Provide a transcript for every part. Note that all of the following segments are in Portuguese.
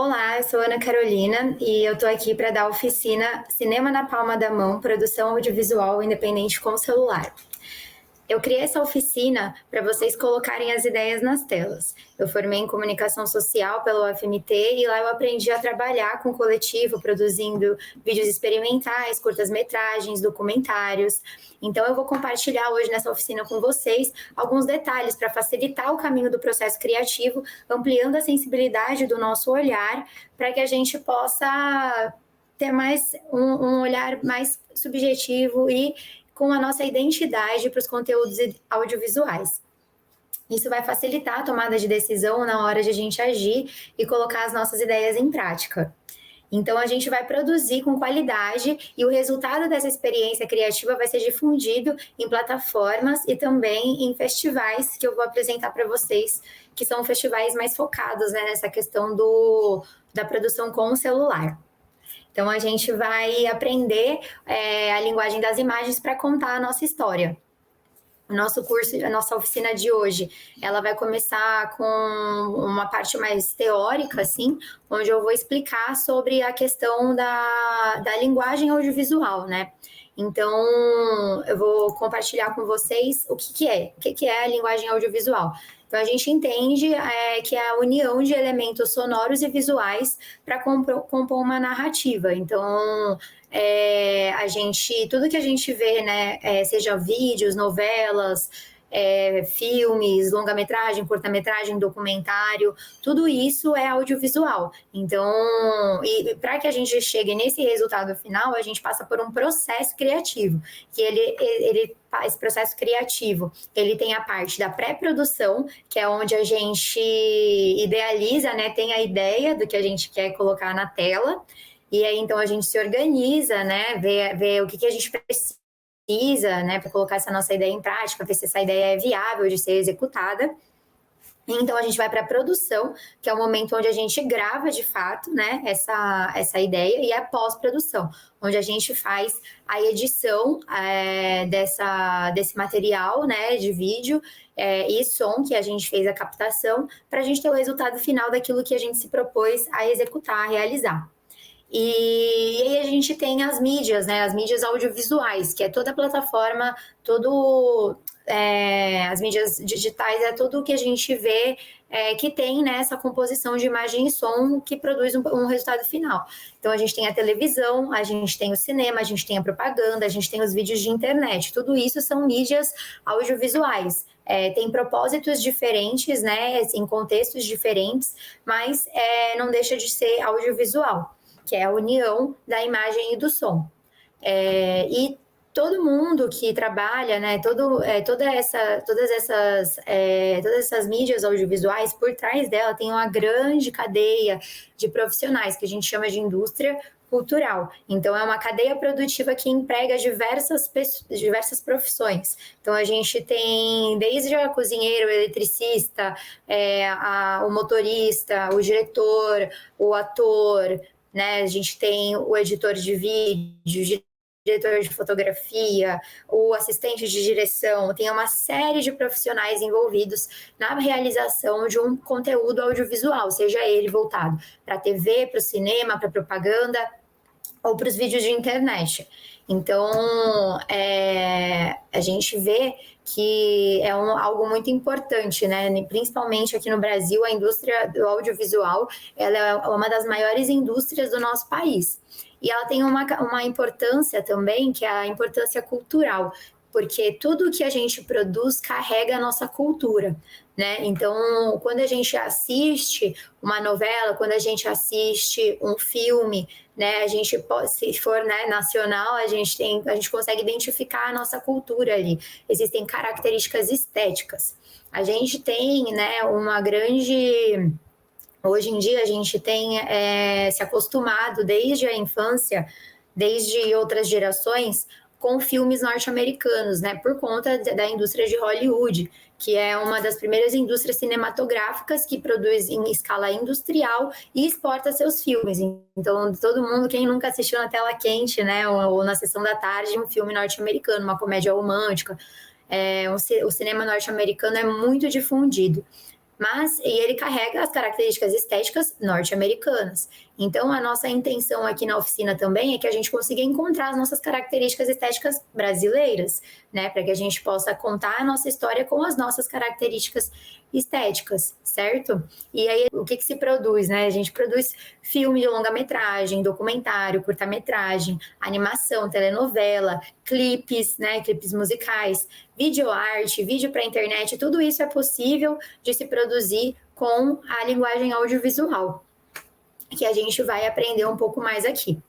Olá, eu sou Ana Carolina e eu tô aqui para dar a oficina Cinema na Palma da Mão, produção audiovisual independente com celular. Eu criei essa oficina para vocês colocarem as ideias nas telas. Eu formei em comunicação social pela UFMT e lá eu aprendi a trabalhar com coletivo, produzindo vídeos experimentais, curtas-metragens, documentários. Então eu vou compartilhar hoje nessa oficina com vocês alguns detalhes para facilitar o caminho do processo criativo, ampliando a sensibilidade do nosso olhar, para que a gente possa ter mais um olhar mais subjetivo e com a nossa identidade para os conteúdos audiovisuais. Isso vai facilitar a tomada de decisão na hora de a gente agir e colocar as nossas ideias em prática. Então, a gente vai produzir com qualidade e o resultado dessa experiência criativa vai ser difundido em plataformas e também em festivais que eu vou apresentar para vocês, que são festivais mais focados, né, nessa questão da produção com o celular. Então, a gente vai aprender a linguagem das imagens para contar a nossa história. O nosso curso, a nossa oficina de hoje, ela vai começar com uma parte mais teórica, assim, onde eu vou explicar sobre a questão da linguagem audiovisual, né? Então, eu vou compartilhar com vocês o que é a linguagem audiovisual. Então, a gente entende que é a união de elementos sonoros e visuais para compor uma narrativa. Então, tudo que a gente vê, né, seja vídeos, novelas, filmes, longa-metragem, curta-metragem, documentário, tudo isso é audiovisual. Então, e para que a gente chegue nesse resultado final, a gente passa por um processo criativo, que esse processo criativo, ele tem a parte da pré-produção, que é onde a gente idealiza, né, tem a ideia do que a gente quer colocar na tela, e aí então a gente se organiza, né, vê o que a gente precisa, né, para colocar essa nossa ideia em prática, ver se essa ideia é viável de ser executada. Então a gente vai para a produção, que é o momento onde a gente grava de fato, né, essa ideia, e a pós-produção, onde a gente faz a edição desse material, né, de vídeo e som que a gente fez a captação, para a gente ter o resultado final daquilo que a gente se propôs a executar, a realizar. E aí a gente tem as mídias, né? As mídias audiovisuais, que é toda a plataforma, as mídias digitais, é tudo o que a gente vê que tem, né, essa composição de imagem e som que produz um resultado final. Então a gente tem a televisão, a gente tem o cinema, a gente tem a propaganda, a gente tem os vídeos de internet. Tudo isso são mídias audiovisuais. Tem propósitos diferentes, né, em contextos diferentes, mas não deixa de ser audiovisual, que é a união da imagem e do som. E todo mundo que trabalha, né, todas essas mídias audiovisuais, por trás dela tem uma grande cadeia de profissionais, que a gente chama de indústria cultural. Então, é uma cadeia produtiva que emprega diversas profissões. Então, a gente tem desde o cozinheiro, o eletricista, o motorista, o diretor, o ator, né? A gente tem o editor de vídeo, diretor de fotografia, o assistente de direção, tem uma série de profissionais envolvidos na realização de um conteúdo audiovisual, seja ele voltado para a TV, para o cinema, para a propaganda ou para os vídeos de internet. Então, a gente vê que é algo muito importante, né? Principalmente aqui no Brasil, a indústria do audiovisual, ela é uma das maiores indústrias do nosso país. E ela tem uma importância também, que é a importância cultural, porque tudo que a gente produz carrega a nossa cultura, né? Então, quando a gente assiste uma novela, quando a gente assiste um filme, né, a gente pode, se for, né, nacional, a gente consegue identificar a nossa cultura ali. Existem características estéticas. A gente tem, né, uma grande... Hoje em dia a gente tem se acostumado desde a infância, desde outras gerações, com filmes norte-americanos, né, por conta da indústria de Hollywood, que é uma das primeiras indústrias cinematográficas que produz em escala industrial e exporta seus filmes. Então, todo mundo, quem nunca assistiu na tela quente, né, ou na sessão da tarde, um filme norte-americano, uma comédia romântica, o cinema norte-americano é muito difundido. E ele carrega as características estéticas norte-americanas. Então, a nossa intenção aqui na oficina também é que a gente consiga encontrar as nossas características estéticas brasileiras, né? Para que a gente possa contar a nossa história com as nossas características estéticas, certo? E aí, o que se produz, né? A gente produz filme de longa-metragem, documentário, curta-metragem, animação, telenovela, clipes, né? Clipes musicais, videoarte, vídeo para internet, tudo isso é possível de se produzir com a linguagem audiovisual, que a gente vai aprender um pouco mais aqui.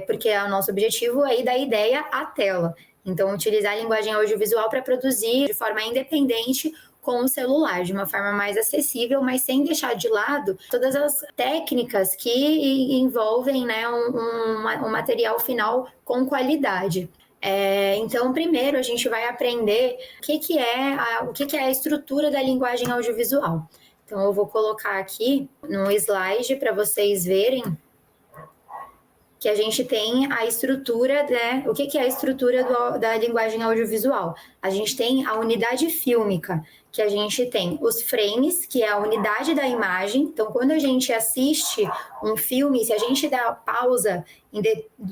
Porque o nosso objetivo é ir da ideia à tela. Então, utilizar a linguagem audiovisual para produzir de forma independente com o celular, de uma forma mais acessível, mas sem deixar de lado todas as técnicas que envolvem, né, um material final com qualidade. Então, primeiro a gente vai aprender o que é a estrutura da linguagem audiovisual. Então, eu vou colocar aqui no slide para vocês verem que a gente tem a estrutura, né? O que é a estrutura da linguagem audiovisual? A gente tem a unidade fílmica, que a gente tem os frames, que é a unidade da imagem. Então, quando a gente assiste um filme, se a gente dá pausa no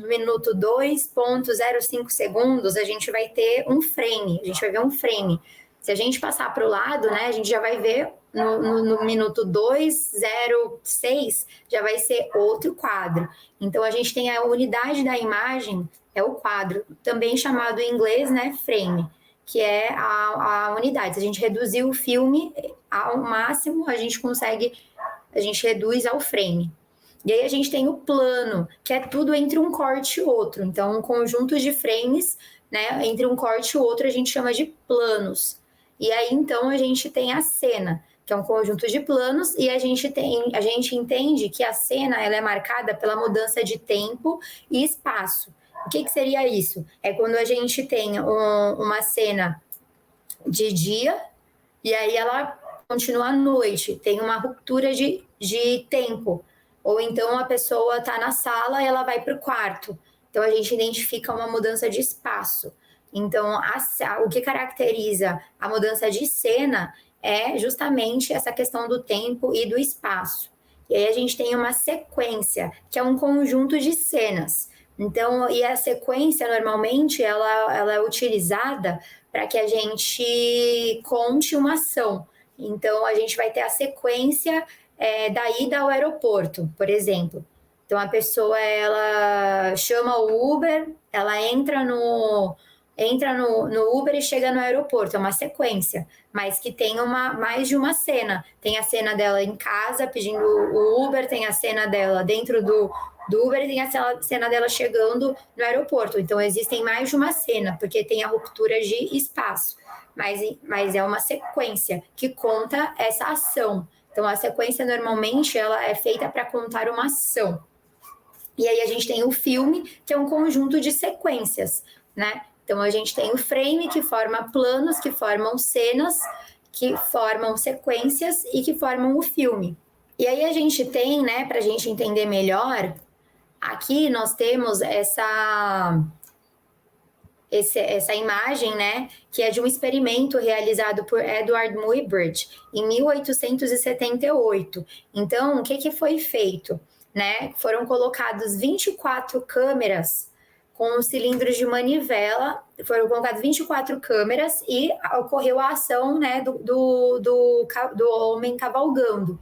minuto 2,05 segundos, a gente vai ter um frame, a gente vai ver um frame. Se a gente passar para o lado, né, a gente já vai ver no minuto 2,06, já vai ser outro quadro. Então, a gente tem a unidade da imagem, é o quadro, também chamado em inglês, né, frame, que é a unidade. Se a gente reduzir o filme ao máximo, a gente reduz ao frame. E aí a gente tem o plano, que é tudo entre um corte e outro. Então, um conjunto de frames, né, entre um corte e outro, a gente chama de planos. E aí, então, a gente tem a cena, que é um conjunto de planos, e a gente entende que a cena ela é marcada pela mudança de tempo e espaço. O que seria isso? É quando a gente tem uma cena de dia, e aí ela continua à noite, tem uma ruptura de tempo. Ou então a pessoa está na sala e ela vai para o quarto. Então a gente identifica uma mudança de espaço. Então, o que caracteriza a mudança de cena é justamente essa questão do tempo e do espaço. E aí a gente tem uma sequência, que é um conjunto de cenas. Então, e a sequência, normalmente, ela é utilizada para que a gente conte uma ação. Então, a gente vai ter a sequência da ida ao aeroporto, por exemplo. Então, a pessoa, ela chama o Uber, ela entra no Uber e chega no aeroporto, é uma sequência, mas que tem mais de uma cena. Tem a cena dela em casa pedindo o Uber, tem a cena dela dentro do Uber e tem a cena dela chegando no aeroporto. Então, existem mais de uma cena, porque tem a ruptura de espaço, mas é uma sequência que conta essa ação. Então, a sequência, normalmente, ela é feita para contar uma ação. E aí, a gente tem o filme, que é um conjunto de sequências, né? Então, a gente tem o frame, que forma planos, que formam cenas, que formam sequências e que formam o filme. E aí, a gente tem, né, para a gente entender melhor, aqui nós temos essa imagem, né, que é de um experimento realizado por Edward Muybridge em 1878. Então, o que foi feito? Né? Foram colocados 24 câmeras com cilindros de manivela, foram colocadas 24 câmeras e ocorreu a ação, né, do homem cavalgando.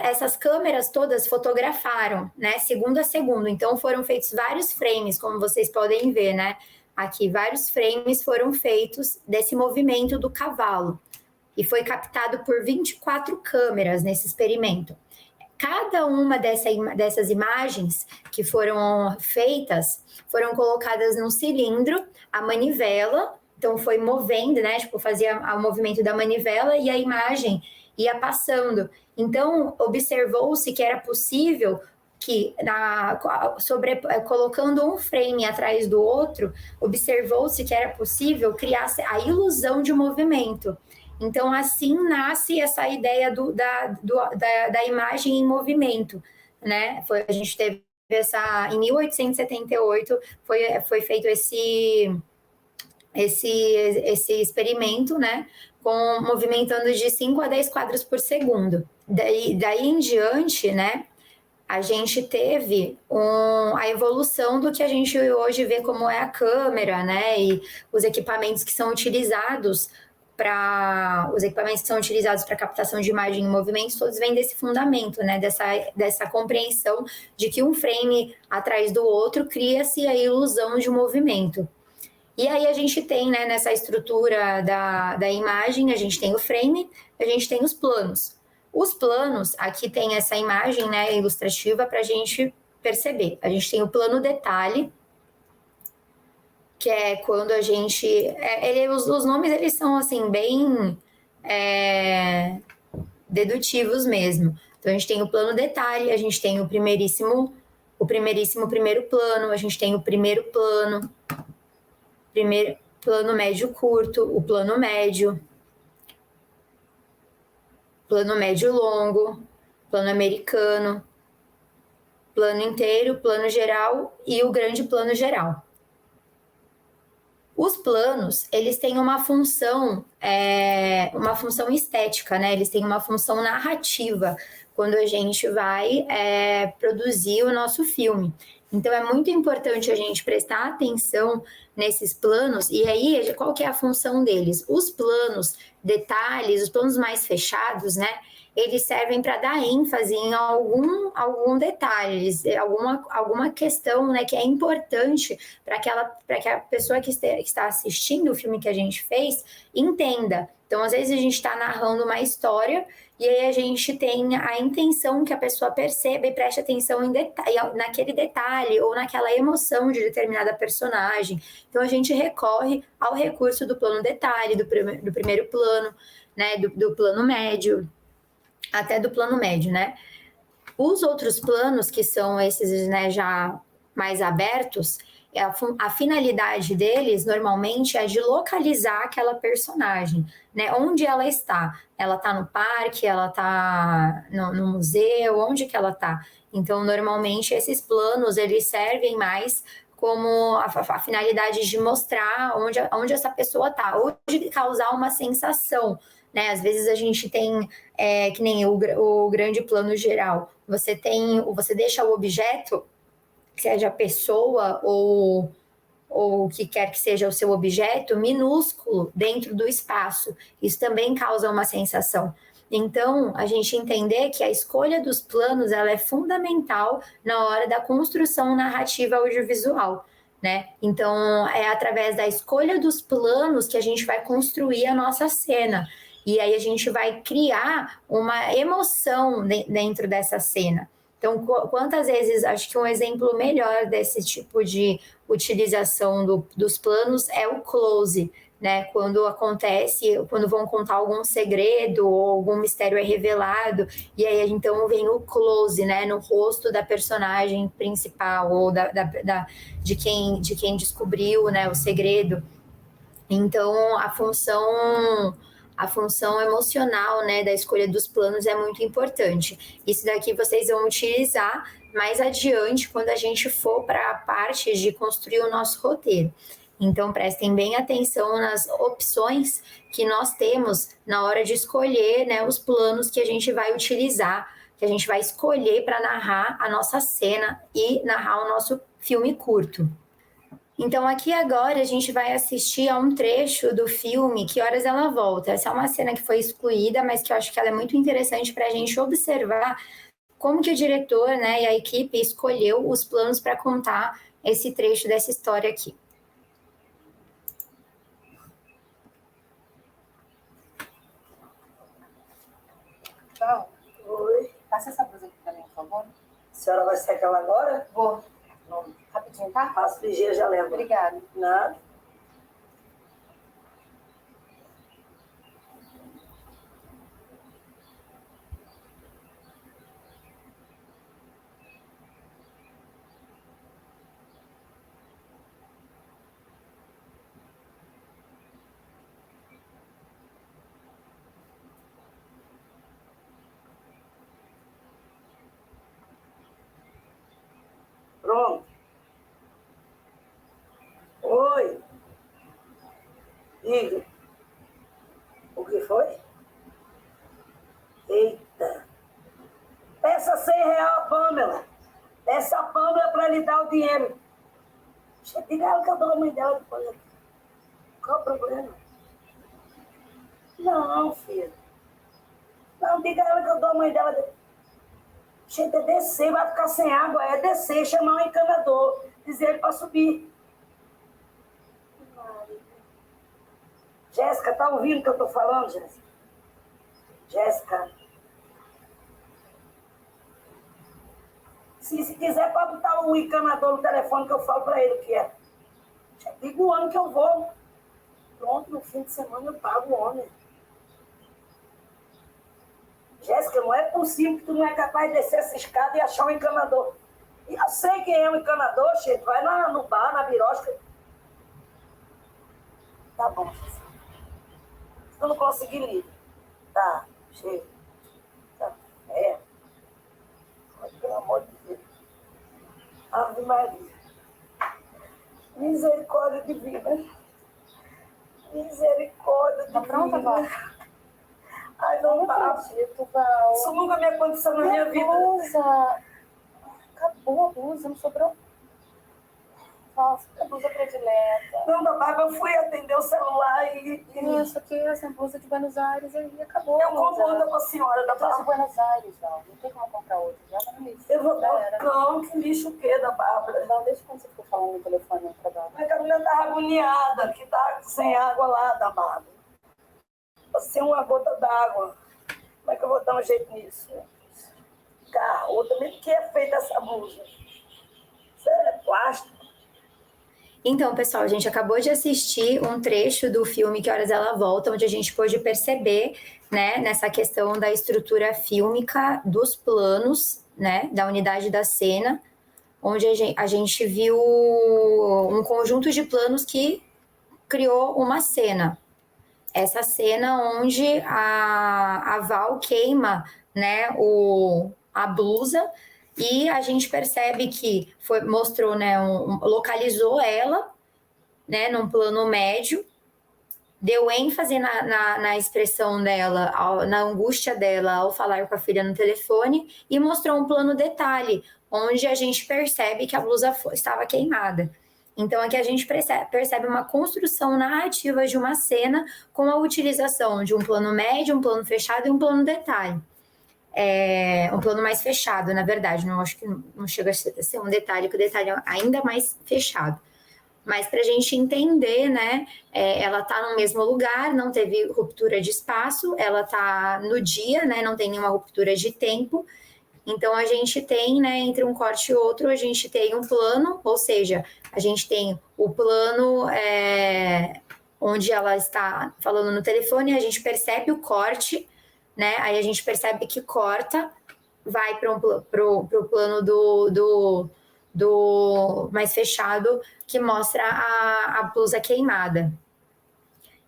Essas câmeras todas fotografaram, né, segundo a segundo. Então, foram feitos vários frames, como vocês podem ver, né? Aqui, vários frames foram feitos desse movimento do cavalo. E foi captado por 24 câmeras nesse experimento. Cada uma dessas imagens que foram feitas foram colocadas num cilindro, a manivela, então foi movendo, né? Tipo, fazia o movimento da manivela e a imagem ia passando. Então, observou-se que era possível que, colocando um frame atrás do outro, observou-se que era possível criar a ilusão de movimento. Então, assim nasce essa ideia da imagem em movimento, né? A gente teve em 1878, foi feito esse experimento, né, movimentando de 5 a 10 quadros por segundo. Daí em diante, né, a gente teve a evolução do que a gente hoje vê como é a câmera, né, e os equipamentos que são utilizados para captação de imagem em movimentos, todos vêm desse fundamento, né, dessa compreensão de que um frame atrás do outro cria-se a ilusão de um movimento. E aí a gente tem, né, nessa estrutura da imagem, a gente tem o frame, a gente tem os planos. Os planos, aqui tem essa imagem, né, ilustrativa para a gente perceber. A gente tem o plano detalhe, que é quando a gente... os nomes, eles são, assim, bem dedutivos mesmo. Então, a gente tem o plano detalhe, a gente tem o primeiríssimo primeiro plano, a gente tem o primeiro plano, plano médio curto, o plano médio longo, plano americano, plano inteiro, plano geral e o grande plano geral. Os planos, eles têm uma função estética, né? Eles têm uma função narrativa quando a gente vai produzir o nosso filme. Então, é muito importante a gente prestar atenção nesses planos. E aí, qual que é a função deles? Os planos, detalhes, os planos mais fechados, né? Eles servem para dar ênfase em algum detalhe, alguma questão, né, que é importante para que a pessoa que está assistindo o filme que a gente fez entenda. Então, às vezes, a gente está narrando uma história e aí a gente tem a intenção que a pessoa perceba e preste atenção naquele detalhe ou naquela emoção de determinada personagem. Então, a gente recorre ao recurso do plano detalhe, do primeiro plano, né, do plano médio, até do plano médio, né? Os outros planos, que são esses, né, já mais abertos, a finalidade deles, normalmente, é de localizar aquela personagem, né? Onde ela está. Ela está no parque, ela está no museu, onde que ela está? Então, normalmente, esses planos, eles servem mais como a finalidade de mostrar onde essa pessoa está, ou de causar uma sensação, né? Às vezes a gente tem, que nem o grande plano geral, você deixa o objeto, seja a pessoa ou o que quer que seja o seu objeto, minúsculo dentro do espaço. Isso também causa uma sensação. Então, a gente entender que a escolha dos planos, ela é fundamental na hora da construção narrativa audiovisual, né? Então, é através da escolha dos planos que a gente vai construir a nossa cena. E aí a gente vai criar uma emoção dentro dessa cena. Então, quantas vezes, acho que um exemplo melhor desse tipo de utilização dos planos é o close, né? Quando vão contar algum segredo ou algum mistério é revelado, e aí então vem o close, né? No rosto da personagem principal ou de quem descobriu, né, o segredo. Então, a função emocional, né, da escolha dos planos é muito importante. Isso daqui vocês vão utilizar mais adiante quando a gente for para a parte de construir o nosso roteiro. Então, prestem bem atenção nas opções que nós temos na hora de escolher, né, os planos que a gente vai utilizar, que a gente vai escolher para narrar a nossa cena e narrar o nosso filme curto. Então, aqui agora a gente vai assistir a um trecho do filme Que Horas Ela Volta. Essa é uma cena que foi excluída, mas que eu acho que ela é muito interessante para a gente observar como que o diretor, né, e a equipe escolheu os planos para contar esse trecho dessa história aqui. Tchau. Oi. Passa essa blusa aqui pra mim, por favor. A senhora vai sair aquela agora? Vou. Rapidinho, tá? Passo ligeiro, já lembro. Obrigada. Nada. Pronto. Oi. Diga. O que foi? Eita. Peça R$100 a Pamela. Peça a Pamela para lhe dar o dinheiro. Diga ela que eu dou a mãe dela depois aqui. Qual o problema? Não, filho. Não, diga ela que eu dou a mãe dela depois. Gente, é descer, vai ficar sem água. É descer, chamar um encanador. Dizer ele para subir. Jéssica, tá ouvindo o que eu tô falando, Jéssica? Jéssica. Se quiser, pode botar o encanador no telefone que eu falo para ele o que é. Já digo o ano que eu vou. Pronto, no fim de semana eu pago o homem. Jéssica, não é possível que tu não é capaz de descer essa escada e achar um encanador. E eu sei quem é o encanador, gente. Vai lá no bar, na birosca. Tá bom, Jéssica. Se eu não conseguir, liga. Tá, chega. Tá, é. Mas, pelo amor de Deus. Ave Maria. Misericórdia divina. Misericórdia divina. Tá pronta, Val? Ai, não tá. acredito, Val. Isso nunca me aconteceu na minha vida. Blusa. Acabou a blusa, não sobrou. Nossa, que blusa predileta. Não, babá, eu fui atender o celular e Isso aqui, essa blusa de Buenos Aires, aí acabou. eu compro outra pra senhora da Trouxe Bárbara. Buenos Aires, Val. Não tem como comprar outra. Joga no lixo. Eu vou Já dar. era. Não, que lixo o quê da Bárbara? Val, desde quando você ficou falando no telefone pra Bárbara? Mas a menina tava agoniada, que tá sem água lá da Bárbara. Sem uma gota d'água. Como é que eu vou dar um jeito nisso? Carro, também que é feita essa blusa? Isso é plástico. Então, pessoal, a gente acabou de assistir um trecho do filme Que Horas Ela Volta, onde a gente pôde perceber, né, nessa questão da estrutura fílmica dos planos, né, da unidade da cena, onde a gente viu um conjunto de planos que criou uma cena. Essa cena onde a Val queima, né, a blusa, e a gente percebe que mostrou, né, localizou ela, né, num plano médio, deu ênfase na expressão dela, na angústia dela ao falar com a filha no telefone, e mostrou um plano detalhe, onde a gente percebe que a blusa estava queimada. Então, aqui a gente percebe uma construção narrativa de uma cena com a utilização de um plano médio, um plano fechado e um plano detalhe. Um plano mais fechado, na verdade, não acho que não chega a ser um detalhe, que o detalhe é ainda mais fechado. Mas para a gente entender, né, ela está no mesmo lugar, não teve ruptura de espaço, ela está no dia, né, não tem nenhuma ruptura de tempo. Então, a gente tem, né, entre um corte e outro, a gente tem um plano, ou seja, a gente tem o plano onde ela está falando no telefone, a gente percebe o corte, né, aí a gente percebe que corta, vai para o plano do mais fechado, que mostra a blusa queimada.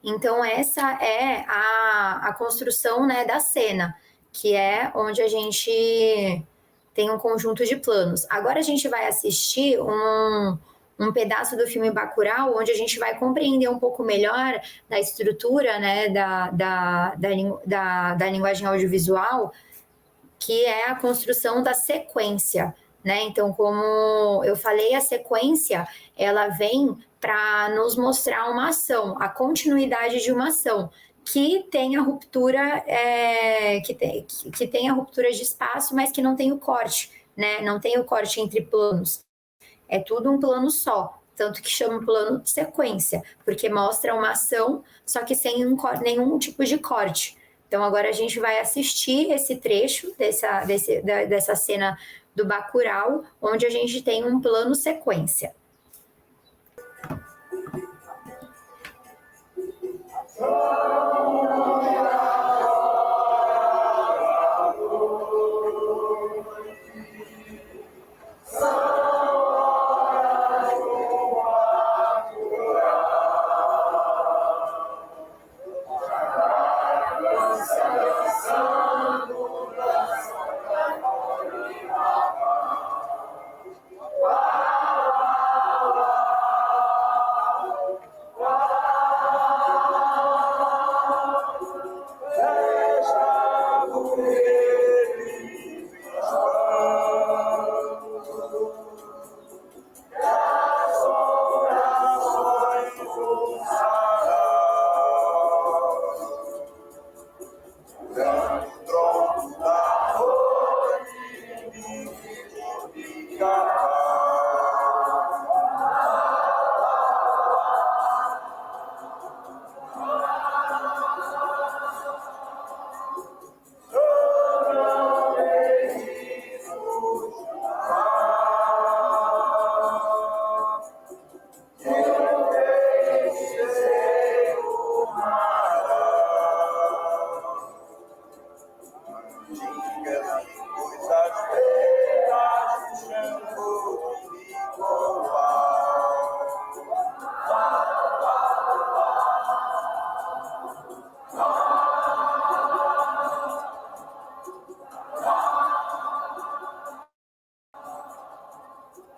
Então, essa é a construção, né, da cena, que é onde a gente tem um conjunto de planos. Agora a gente vai assistir um pedaço do filme Bacurau, onde a gente vai compreender um pouco melhor da estrutura, né, da linguagem audiovisual, que é a construção da sequência, né? Então, como eu falei, a sequência, ela vem para nos mostrar uma ação, a continuidade de uma ação, que tem a ruptura, que tem a ruptura de espaço, mas que não tem o corte, né? Não tem o corte entre planos. É tudo um plano só, tanto que chama plano de sequência, porque mostra uma ação, só que sem nenhum tipo de corte. Então, agora a gente vai assistir esse trecho dessa cena do Bacurau, onde a gente tem um plano sequência.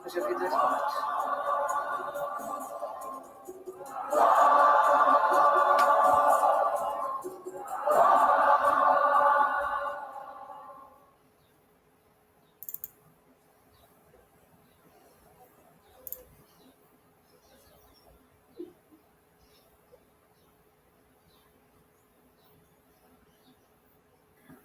Hoje eu vi 2 mortos.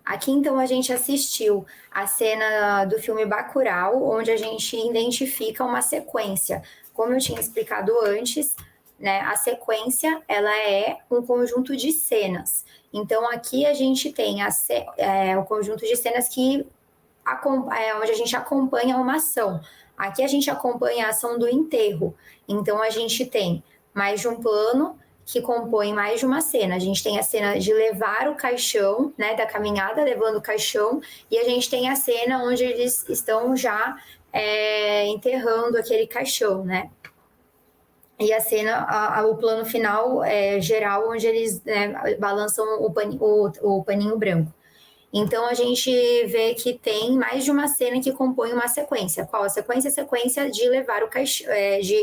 Aqui, então, a gente assistiu a cena do filme Bacurau, onde a gente identifica uma sequência. Como eu tinha explicado antes, né, a sequência, ela é um conjunto de cenas. Então, aqui a gente tem o conjunto de cenas que onde a gente acompanha uma ação. Aqui a gente acompanha a ação do enterro. Então, a gente tem mais de um plano que compõe mais de uma cena. A gente tem a cena de levar o caixão, né, da caminhada levando o caixão, e a gente tem a cena onde eles estão já enterrando aquele caixão, né? E a cena, o plano final geral, onde eles balançam o paninho branco. Então, a gente vê que tem mais de uma cena que compõe uma sequência. Qual a sequência? A sequência de levar o caixão,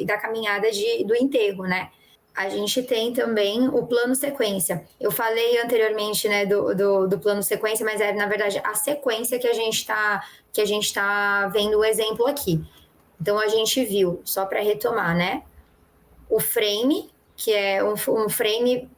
da caminhada do enterro, né? A gente tem também o plano sequência. Eu falei anteriormente, né, do plano sequência, mas na verdade, a sequência que a gente tá vendo o exemplo aqui. Então, a gente viu, só para retomar, né? O frame, que é um frame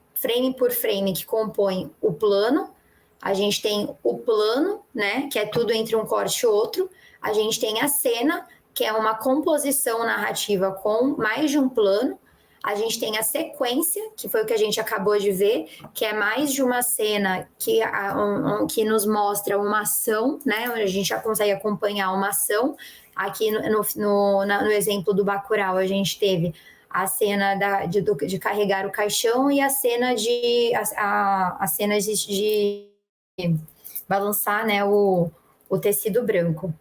por frame, que compõe o plano. A gente tem o plano, né, que é tudo entre um corte e outro. A gente tem a cena, que é uma composição narrativa com mais de um plano. A gente tem a sequência, que foi o que a gente acabou de ver, que é mais de uma cena que nos mostra uma ação, né, onde a gente já consegue acompanhar uma ação. Aqui no exemplo do Bacurau, a gente teve a cena de carregar o caixão e a cena de balançar, né, o tecido branco.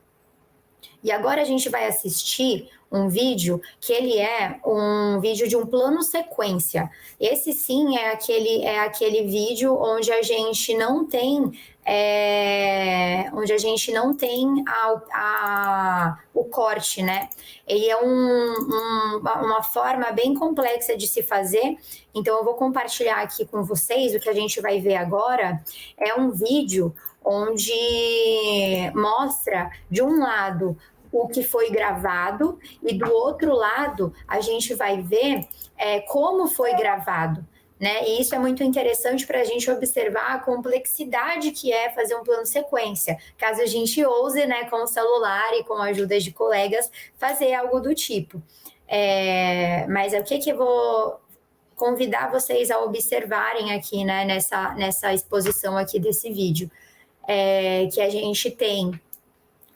E agora a gente vai assistir um vídeo que ele é um vídeo de um plano sequência. Esse sim é aquele vídeo onde a gente não tem o corte, né? Ele é uma forma bem complexa de se fazer. Então eu vou compartilhar aqui com vocês. O que a gente vai ver agora é um vídeo onde mostra de um lado o que foi gravado e do outro lado a gente vai ver como foi gravado, né? E isso é muito interessante para a gente observar a complexidade que é fazer um plano sequência, caso a gente ouse, né, com o celular e com a ajuda de colegas, fazer algo do tipo. Mas o que eu vou convidar vocês a observarem aqui, né, nessa exposição aqui desse vídeo, que a gente tem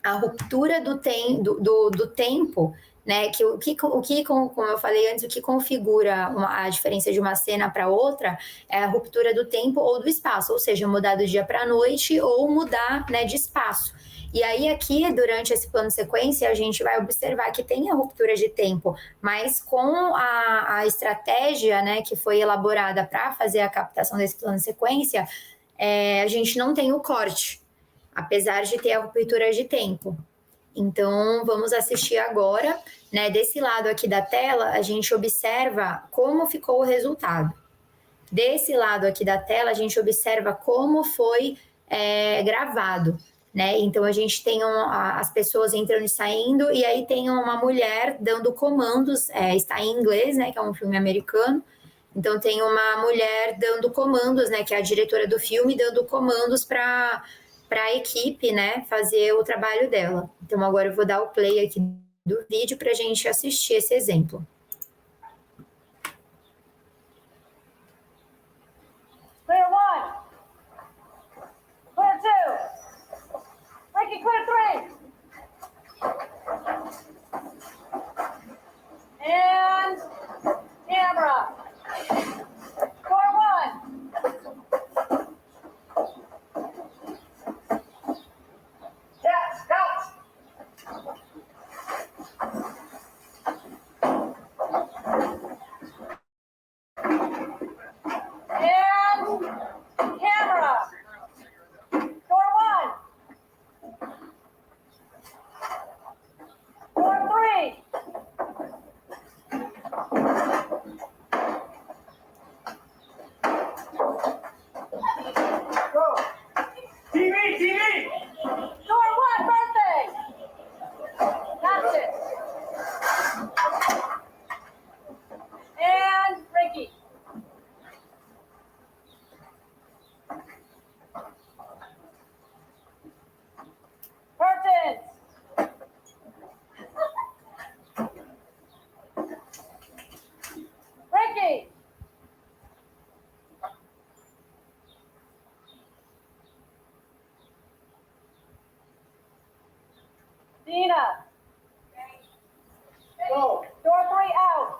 a ruptura do tempo, né? Como eu falei antes, o que configura a diferença de uma cena para outra é a ruptura do tempo ou do espaço, ou seja, mudar do dia para a noite ou mudar, né, de espaço. E aí aqui, durante esse plano sequência, a gente vai observar que tem a ruptura de tempo, mas com a estratégia, né, que foi elaborada para fazer a captação desse plano sequência, a gente não tem o corte, apesar de ter a ruptura de tempo. Então, vamos assistir agora, né? Desse lado aqui da tela, a gente observa como ficou o resultado. Desse lado aqui da tela, a gente observa como foi gravado, né? Então, a gente tem as pessoas entrando e saindo, e aí tem uma mulher dando comandos, está em inglês, né? Que é um filme americano. Então, tem uma mulher dando comandos, né? Que é a diretora do filme, dando comandos para para a equipe, né, fazer o trabalho dela. Então, agora eu vou dar o play aqui do vídeo para a gente assistir esse exemplo. Clear one. Clear two. Ricky, clear three. And camera. Clear one. Yes, yes. And camera. Door one. Door three. Go. TV. Door one, birthday. That's it. And Ricky. Curtains. Ricky. Dina. Go. Door three out.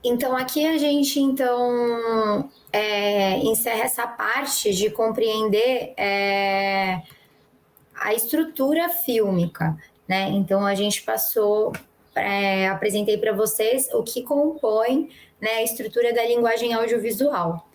Então, aqui a gente, encerra essa parte de compreender a estrutura fílmica, né? Então, a gente apresentei para vocês o que compõe, né, a estrutura da linguagem audiovisual.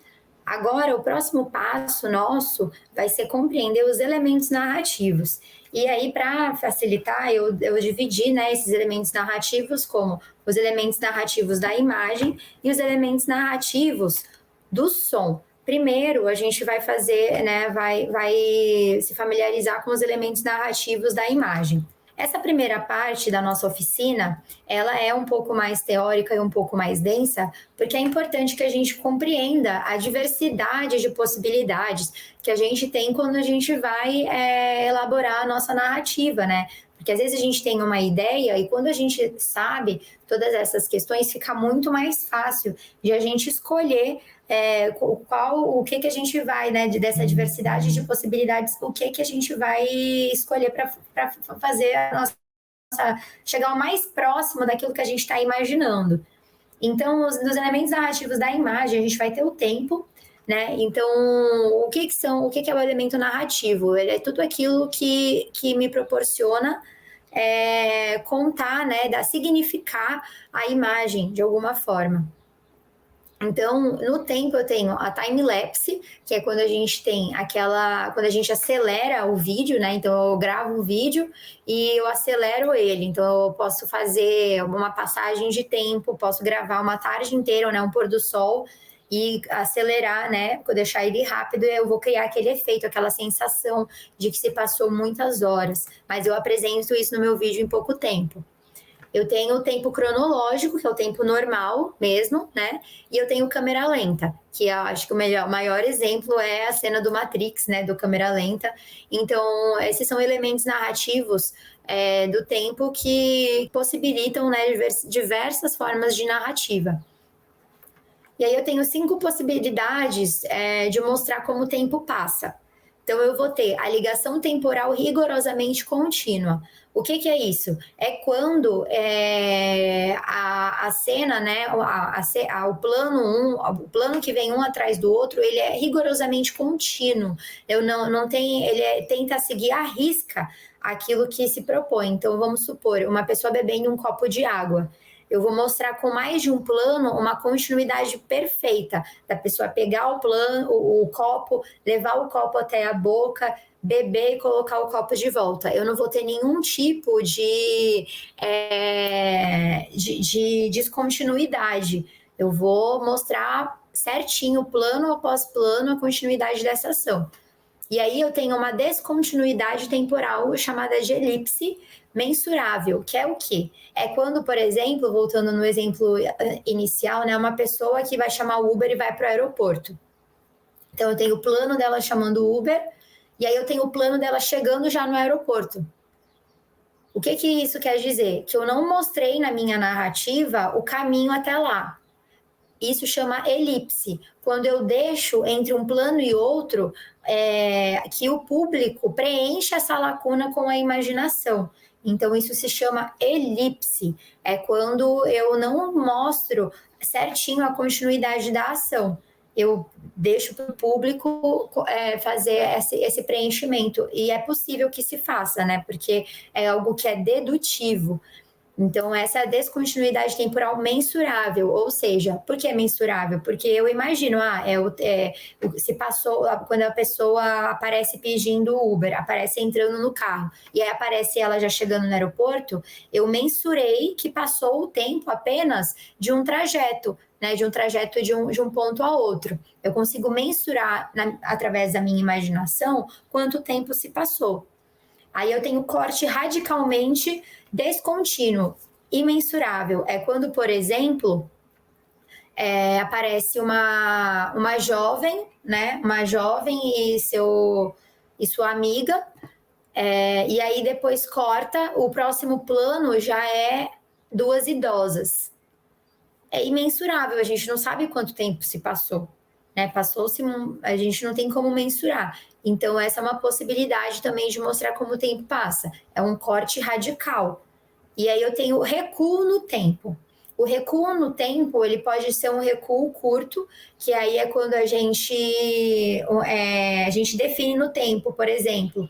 Agora, o próximo passo nosso vai ser compreender os elementos narrativos. E aí, para facilitar, eu dividi, né, esses elementos narrativos como os elementos narrativos da imagem e os elementos narrativos do som. Primeiro, a gente vai fazer, né, vai se familiarizar com os elementos narrativos da imagem. Essa primeira parte da nossa oficina, ela é um pouco mais teórica e um pouco mais densa, porque é importante que a gente compreenda a diversidade de possibilidades que a gente tem quando a gente vai elaborar a nossa narrativa, né? Porque às vezes a gente tem uma ideia e quando a gente sabe todas essas questões, fica muito mais fácil de a gente escolher o que a gente vai, né, dessa diversidade de possibilidades, o que a gente vai escolher para fazer a nossa, chegar o mais próximo daquilo que a gente está imaginando. Então, nos elementos narrativos da imagem, a gente vai ter o tempo, né? Então, o que é o elemento narrativo? Ele é tudo aquilo que me proporciona contar, né, significar a imagem de alguma forma. Então, no tempo eu tenho a time-lapse, que é quando a gente tem quando a gente acelera o vídeo, né? Então, eu gravo o vídeo e eu acelero ele. Então, eu posso fazer uma passagem de tempo, posso gravar uma tarde inteira, né? Um pôr do sol e acelerar, né? Deixar ele rápido e eu vou criar aquele efeito, aquela sensação de que se passou muitas horas. Mas eu apresento isso no meu vídeo em pouco tempo. Eu tenho o tempo cronológico, que é o tempo normal mesmo, né? E eu tenho câmera lenta, que eu acho que o maior exemplo é a cena do Matrix, né? Do câmera lenta. Então, esses são elementos narrativos do tempo que possibilitam, né, diversas formas de narrativa. E aí eu tenho 5 possibilidades de mostrar como o tempo passa. Então, eu vou ter a ligação temporal rigorosamente contínua. O que é isso? É quando a cena, né, o plano plano que vem um atrás do outro, ele é rigorosamente contínuo. Eu não tem, tenta seguir à risca aquilo que se propõe. Então, vamos supor, uma pessoa bebendo um copo de água. Eu vou mostrar com mais de um plano uma continuidade perfeita da pessoa pegar o copo, levar o copo até a boca, beber e colocar o copo de volta. Eu não vou ter nenhum tipo de descontinuidade. Eu vou mostrar certinho, plano após plano, a continuidade dessa ação. E aí eu tenho uma descontinuidade temporal chamada de elipse mensurável, que é o quê? É quando, por exemplo, voltando no exemplo inicial, né, uma pessoa que vai chamar o Uber e vai para o aeroporto. Então eu tenho o plano dela chamando o Uber, e aí eu tenho o plano dela chegando já no aeroporto. O que isso quer dizer? Que eu não mostrei na minha narrativa o caminho até lá. Isso chama elipse. Quando eu deixo entre um plano e outro, que o público preencha essa lacuna com a imaginação. Então, isso se chama elipse. É quando eu não mostro certinho a continuidade da ação. Eu deixo para o público fazer esse preenchimento. E é possível que se faça, né? Porque é algo que é dedutivo. Então, essa é a descontinuidade temporal mensurável, ou seja, por que é mensurável? Porque eu imagino, se passou, quando a pessoa aparece pedindo Uber, aparece entrando no carro, e aí aparece ela já chegando no aeroporto, eu mensurei que passou o tempo apenas de um trajeto, né, de um ponto a outro. Eu consigo mensurar, através da minha imaginação, quanto tempo se passou. Aí eu tenho corte radicalmente descontínuo, imensurável. É quando, por exemplo, aparece uma jovem, né? Uma jovem e sua amiga, e aí depois corta, o próximo plano já é duas idosas. É imensurável, a gente não sabe quanto tempo se passou. Né? Passou-se, a gente não tem como mensurar. Então, essa é uma possibilidade também de mostrar como o tempo passa. É um corte radical. E aí eu tenho recuo no tempo. O recuo no tempo, ele pode ser um recuo curto, que aí é quando a gente define no tempo, por exemplo.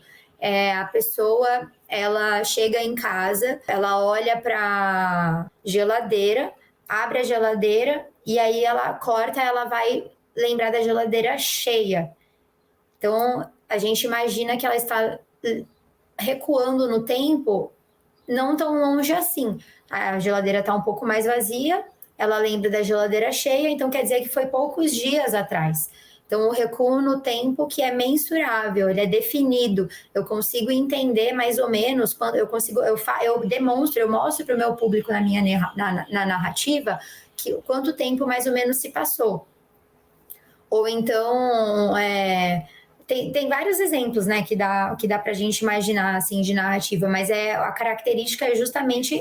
A pessoa, ela chega em casa, ela olha para a geladeira, abre a geladeira, e aí ela corta, ela vai lembrar da geladeira cheia. Então, a gente imagina que ela está recuando no tempo, não tão longe assim. A geladeira está um pouco mais vazia, ela lembra da geladeira cheia, então quer dizer que foi poucos dias atrás. Então, o recuo no tempo que é mensurável, ele é definido. Eu consigo entender mais ou menos, quando eu mostro para o meu público na narrativa quanto tempo mais ou menos se passou. Ou então, tem vários exemplos, né, que dá para a gente imaginar, assim, de narrativa, mas a característica é justamente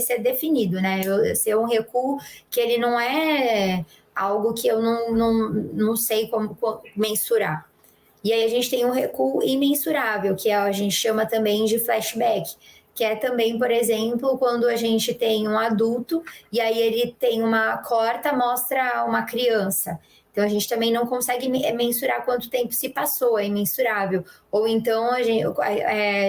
ser definido, né, ser um recuo que ele não é algo que eu não sei como mensurar. E aí a gente tem um recuo imensurável, que a gente chama também de flashback, que é também, por exemplo, quando a gente tem um adulto e aí ele tem mostra uma criança. Então, a gente também não consegue mensurar quanto tempo se passou, é imensurável. Ou então, a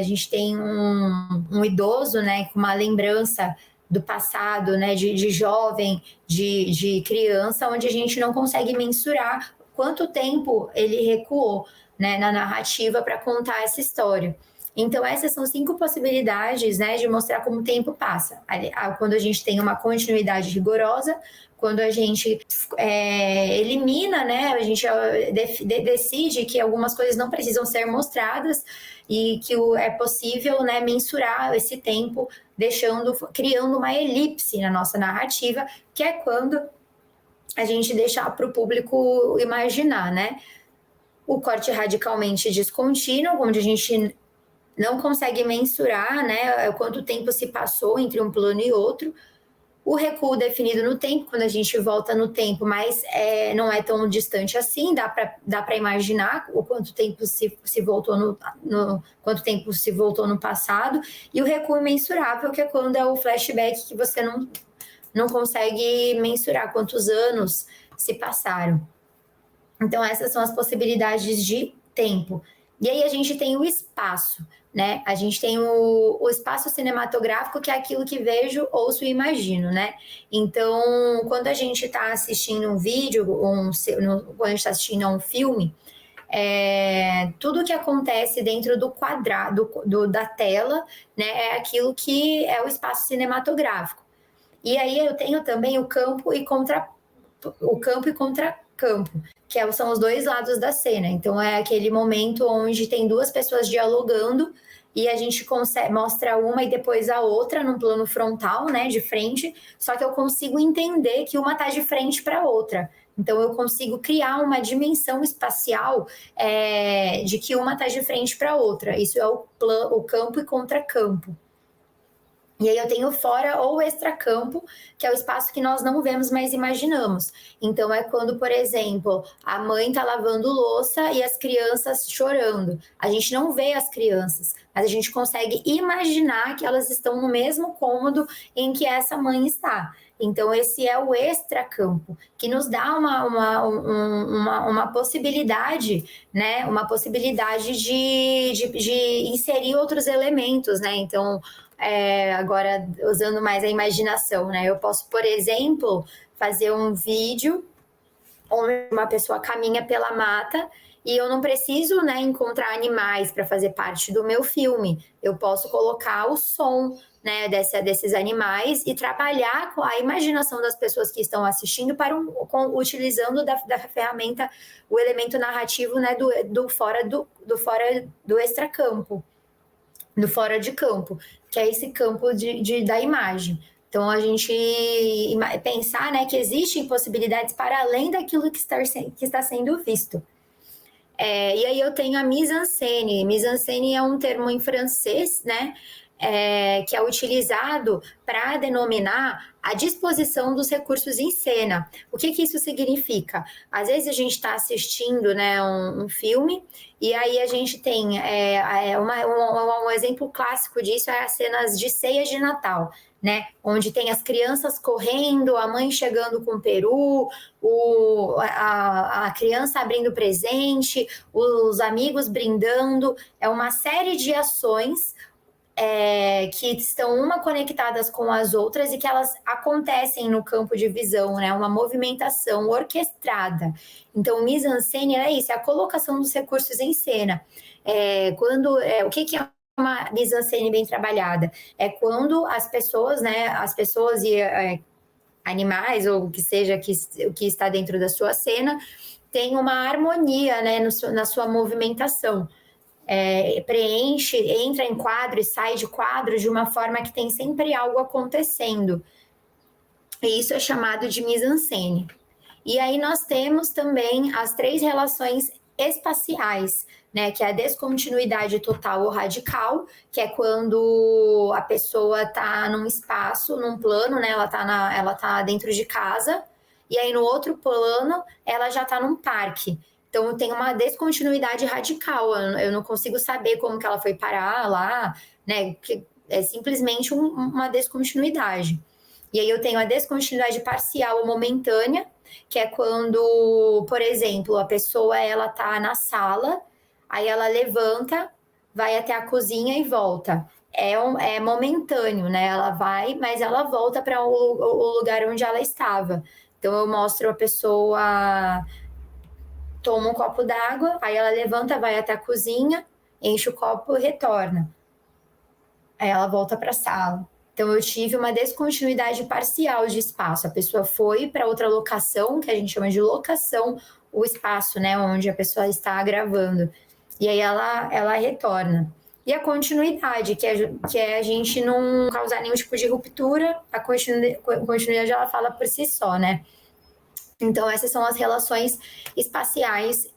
gente tem um idoso, né, com uma lembrança do passado, né, de jovem, de criança, onde a gente não consegue mensurar quanto tempo ele recuou, né, na narrativa para contar essa história. Então, essas são 5 possibilidades, né, de mostrar como o tempo passa. Quando a gente tem uma continuidade rigorosa, quando a gente elimina, né, a gente decide que algumas coisas não precisam ser mostradas e que é possível, né, mensurar esse tempo, criando uma elipse na nossa narrativa, que é quando a gente deixa para o público imaginar, né? O corte radicalmente descontínuo, onde a gente não consegue mensurar, né, quanto tempo se passou entre um plano e outro. O recuo definido no tempo, quando a gente volta no tempo, mas não é tão distante assim, dá para imaginar o quanto tempo se voltou quanto tempo se voltou no passado. E o recuo imensurável, que é quando é o flashback, que você não consegue mensurar quantos anos se passaram. Então, essas são as possibilidades de tempo. E aí a gente tem o espaço, né? A gente tem o espaço cinematográfico, que é aquilo que vejo, ouço e imagino, né? Então, quando a gente está assistindo um vídeo, quando a gente está assistindo a um filme, tudo que acontece dentro do quadrado da tela, né, é aquilo que é o espaço cinematográfico. E aí eu tenho também o campo e campo, são os dois lados da cena. Então, é aquele momento onde tem duas pessoas dialogando e a gente mostra uma e depois a outra num plano frontal, né, de frente, só que eu consigo entender que uma está de frente para a outra. Então, eu consigo criar uma dimensão espacial de que uma está de frente para a outra. Isso é o campo e contracampo. E aí eu tenho fora ou extracampo, que é o espaço que nós não vemos, mas imaginamos. Então é quando, por exemplo, a mãe está lavando louça e as crianças chorando. A gente não vê as crianças, mas a gente consegue imaginar que elas estão no mesmo cômodo em que essa mãe está. Então esse é o extracampo, que nos dá uma possibilidade, né? Uma possibilidade de inserir outros elementos, né? Então, agora usando mais a imaginação, né? Eu posso, por exemplo, fazer um vídeo onde uma pessoa caminha pela mata e eu não preciso, né, encontrar animais para fazer parte do meu filme. Eu posso colocar o som, né, desses animais e trabalhar com a imaginação das pessoas que estão assistindo utilizando da ferramenta, o elemento narrativo, né, do fora do extracampo, do fora de campo, que é esse campo da imagem. Então, a gente pensar, né, que existem possibilidades para além daquilo que está sendo visto. E aí eu tenho a mise-en-scène. Mise-en-scène é um termo em francês, né, que é utilizado para denominar a disposição dos recursos em cena. O que isso significa? Às vezes a gente está assistindo, né, um filme e aí a gente tem um exemplo clássico disso é as cenas de ceias de Natal, né, onde tem as crianças correndo, a mãe chegando com o peru, a criança abrindo presente, os amigos brindando. É uma série de ações que estão uma conectadas com as outras e que elas acontecem no campo de visão, né? Uma movimentação orquestrada. Então, mise-en-scène é isso, é a colocação dos recursos em cena. O que é uma mise-en-scène bem trabalhada? É quando as pessoas, né? As pessoas e animais, ou o que seja o que está dentro da sua cena, tem uma harmonia, né, na sua movimentação. Preenche, entra em quadro e sai de quadro de uma forma que tem sempre algo acontecendo. E isso é chamado de mise-en-scène. E aí nós temos também as 3 relações espaciais, né, que é a descontinuidade total ou radical, que é quando a pessoa está num espaço, num plano, né, ela tá dentro de casa, e aí no outro plano ela já está num parque. Então, tem uma descontinuidade radical. Eu não consigo saber como que ela foi parar lá, né? Que é simplesmente uma descontinuidade. E aí eu tenho a descontinuidade parcial ou momentânea, que é quando, por exemplo, a pessoa ela tá na sala, aí ela levanta, vai até a cozinha e volta. É momentâneo, né? Ela vai, mas ela volta para o lugar onde ela estava. Então, eu mostro a pessoa toma um copo d'água, aí ela levanta, vai até a cozinha, enche o copo e retorna. Aí ela volta para a sala. Então, eu tive uma descontinuidade parcial de espaço. A pessoa foi para outra locação, que a gente chama de locação, o espaço, né, onde a pessoa está gravando. E aí ela retorna. E a continuidade, que é a gente não causar nenhum tipo de ruptura, a continuidade ela fala por si só, né? Então, essas são as relações espaciais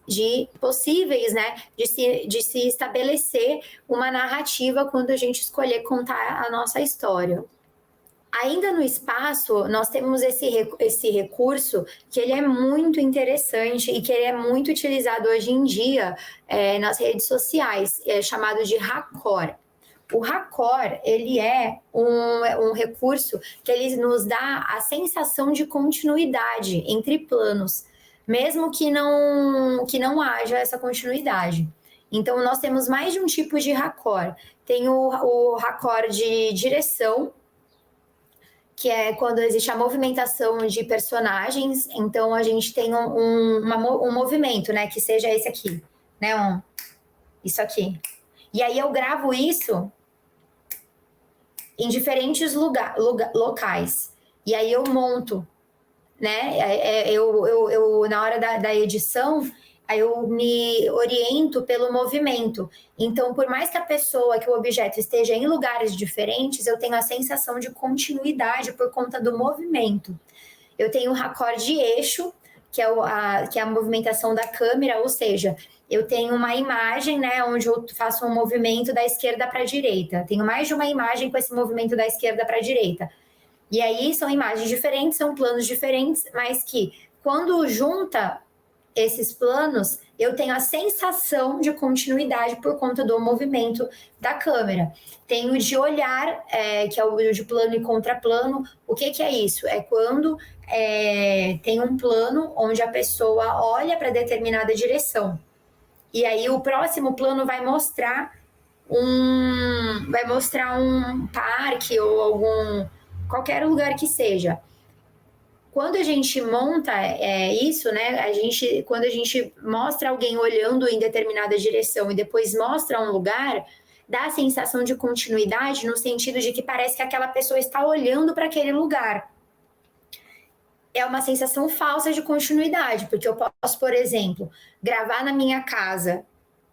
possíveis, né, de se estabelecer uma narrativa quando a gente escolher contar a nossa história. Ainda no espaço, nós temos esse recurso que ele é muito interessante e que ele é muito utilizado hoje em dia nas redes sociais, chamado de raccord. O raccord, ele é um recurso que ele nos dá a sensação de continuidade entre planos, mesmo que não haja essa continuidade. Então, nós temos mais de um tipo de raccord. Tem o raccord de direção, que é quando existe a movimentação de personagens. Então, a gente tem um movimento, né, que seja esse aqui, né, isso aqui. E aí eu gravo isso em diferentes locais. E aí eu monto né? Na hora da edição, aí eu me oriento pelo movimento. Então, por mais que que o objeto esteja em lugares diferentes, eu tenho a sensação de continuidade por conta do movimento. Eu tenho o raccord de eixo, que é a movimentação da câmera, ou seja, eu tenho uma imagem, né, onde eu faço um movimento da esquerda para a direita. Tenho mais de uma imagem com esse movimento da esquerda para a direita. E aí são imagens diferentes, são planos diferentes, mas que quando junta esses planos, eu tenho a sensação de continuidade por conta do movimento da câmera. Tenho de olhar, que é o de plano e contraplano. O que é isso? É quando tem um plano onde a pessoa olha para determinada direção. E aí o próximo plano vai mostrar um parque ou qualquer lugar que seja. Quando a gente monta isso, né? Quando a gente mostra alguém olhando em determinada direção e depois mostra um lugar, dá a sensação de continuidade no sentido de que parece que aquela pessoa está olhando para aquele lugar. É uma sensação falsa de continuidade, porque eu posso, por exemplo, gravar na minha casa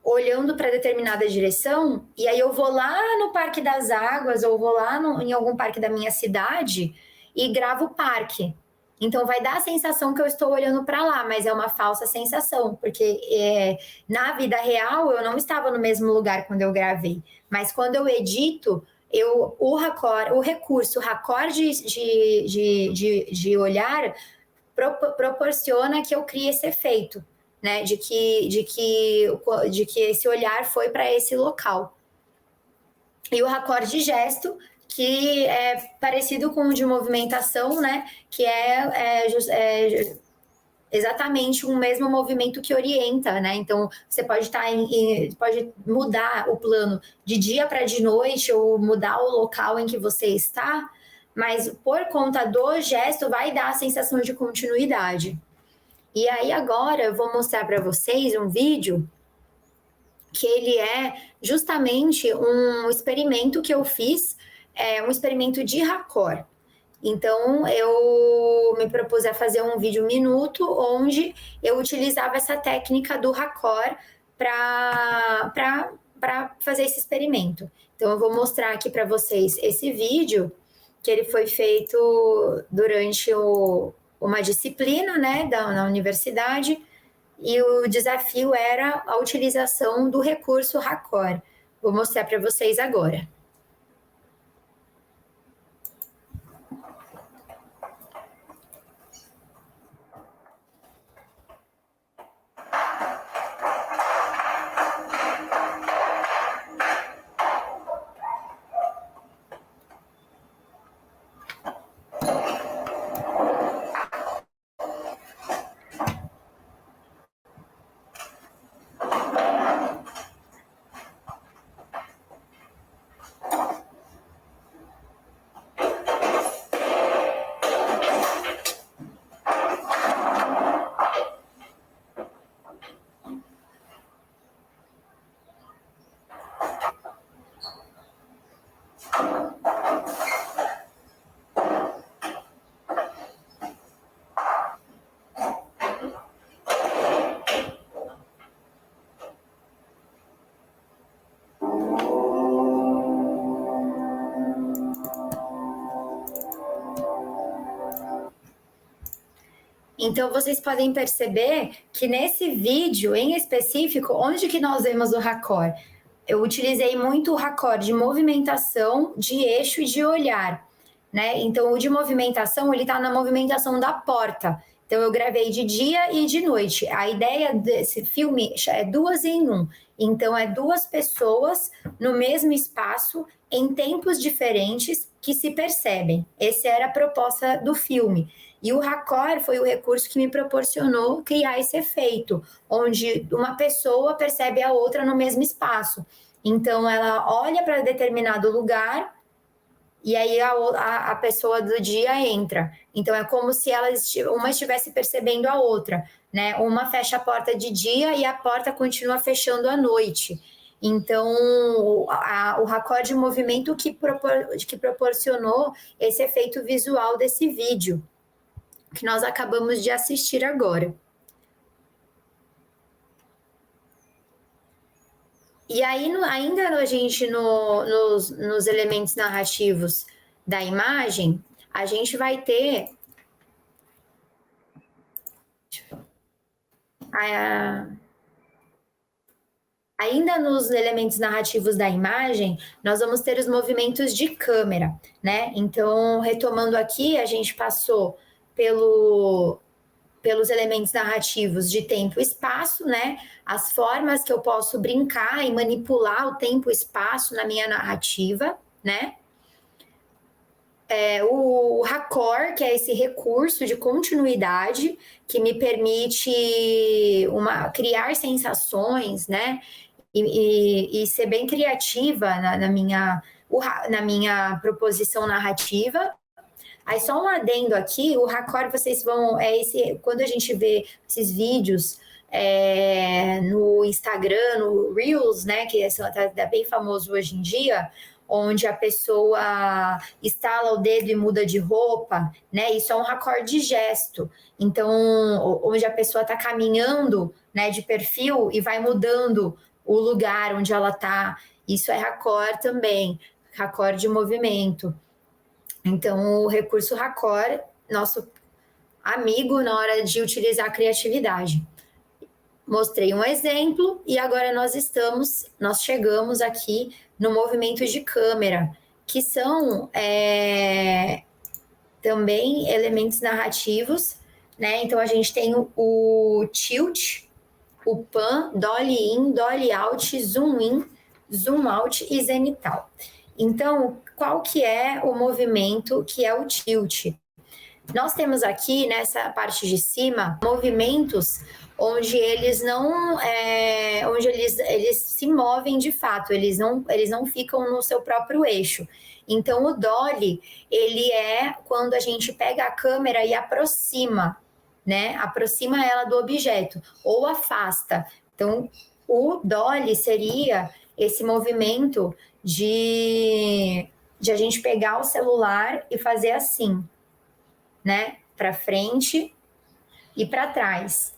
olhando para determinada direção, e aí eu vou lá no Parque das Águas, ou vou lá em algum parque da minha cidade e gravo o parque. Então vai dar a sensação que eu estou olhando para lá, mas é uma falsa sensação, porque na vida real eu não estava no mesmo lugar quando eu gravei. Mas quando eu edito, o recurso raccord de olhar proporciona que eu crie esse efeito, né? De que esse olhar foi para esse local. E o raccord de gesto, que é parecido com o de movimentação, né? Que é exatamente o mesmo movimento que orienta, né? Então, você pode pode mudar o plano de dia para de noite ou mudar o local em que você está, mas por conta do gesto vai dar a sensação de continuidade. E aí agora eu vou mostrar para vocês um vídeo que ele é justamente um experimento que eu fiz, um experimento de raccord. Então, eu me propus a fazer um vídeo minuto onde eu utilizava essa técnica do raccord para fazer esse experimento. Então, eu vou mostrar aqui para vocês esse vídeo, que ele foi feito durante uma disciplina, né, na universidade, e o desafio era a utilização do recurso raccord. Vou mostrar para vocês agora. Então, vocês podem perceber que nesse vídeo, em específico, onde que nós vemos o raccord? Eu utilizei muito o raccord de movimentação, de eixo e de olhar, né? Então, o de movimentação, ele está na movimentação da porta. Então, eu gravei de dia e de noite. A ideia desse filme é 2 em 1. Então, é 2 pessoas no mesmo espaço, em tempos diferentes, que se percebem. Essa era a proposta do filme. E o raccord foi o recurso que me proporcionou criar esse efeito, onde uma pessoa percebe a outra no mesmo espaço. Então, ela olha para determinado lugar e aí a pessoa do dia entra. Então, é como se uma estivesse percebendo a outra, né? Uma fecha a porta de dia e a porta continua fechando à noite. Então, o raccord de movimento que proporcionou esse efeito visual desse vídeo. que nós acabamos de assistir agora. E aí, ainda a gente, nos elementos narrativos da imagem, a gente vai ter ainda nos elementos narrativos da imagem, nós vamos ter os movimentos de câmera, né? Então, retomando aqui, a gente passou pelos elementos narrativos de tempo e espaço, né? As formas que eu posso brincar e manipular o tempo e espaço na minha narrativa, né? O raccord, que é esse recurso de continuidade que me permite criar sensações, né? E ser bem criativa na minha proposição narrativa. Aí só um adendo aqui, o raccord vocês vão... quando a gente vê esses vídeos no Instagram, no Reels, né, que tá bem famoso hoje em dia, onde a pessoa estala o dedo e muda de roupa, né? Isso é um raccord de gesto. Então, onde a pessoa está caminhando, né, de perfil e vai mudando o lugar onde ela está. Isso é raccord também, raccord de movimento. Então, o recurso raccord, nosso amigo na hora de utilizar a criatividade. Mostrei um exemplo e agora nós chegamos aqui no movimento de câmera, que são também elementos narrativos, né? Então, a gente tem o tilt, o pan, dolly in, dolly out, zoom in, zoom out e zenital. Então, qual que é o movimento que é o tilt? Nós temos aqui, nessa parte de cima, movimentos onde eles não... onde eles se movem de fato, eles não ficam no seu próprio eixo. Então, o dolly, ele é quando a gente pega a câmera e aproxima, né? Aproxima ela do objeto, ou afasta. Então, o dolly seria esse movimento de a gente pegar o celular e fazer assim, né? Para frente e para trás.